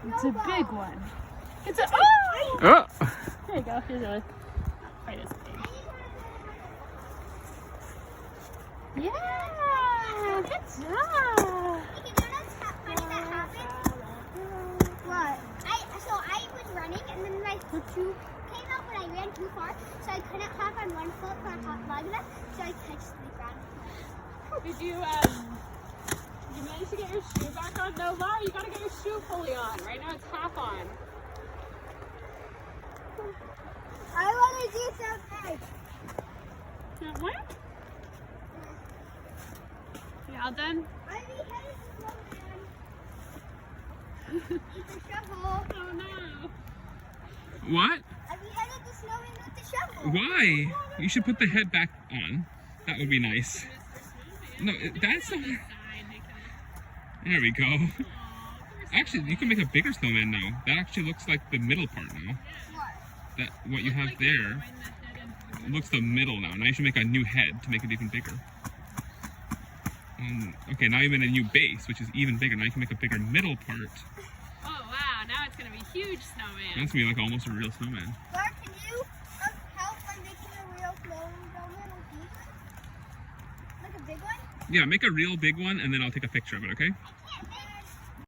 It's a big one. It's a oh! Oh! There you go. Here's a quite as big. Yeah, good job. What? I was running and then my shoe came out when I ran too far, so I couldn't hop on one foot for hot long enough, so I touched the ground. Did you manage to get your shoe back on? No, Laura, you gotta get your shoe fully on. Right now it's half on. I want to do something. What? You all done? I'm beheaded snowman. With the shovel. Oh no. What? I beheaded the snowman with the shovel. Why? You should put the head back on. That would be nice. No, that's not... There we go. Actually, you can make a bigger snowman now. That actually looks like the middle part now. What? What you have there looks the middle now. Now you should make a new head to make it even bigger. Okay, now you made a new base, which is even bigger. Now you can make a bigger middle part. Oh wow, now it's gonna be huge snowman. That's gonna be like almost a real snowman. Laura, can you help by making a real snowman with you? Like a big one? Yeah, make a real big one and then I'll take a picture of it, okay?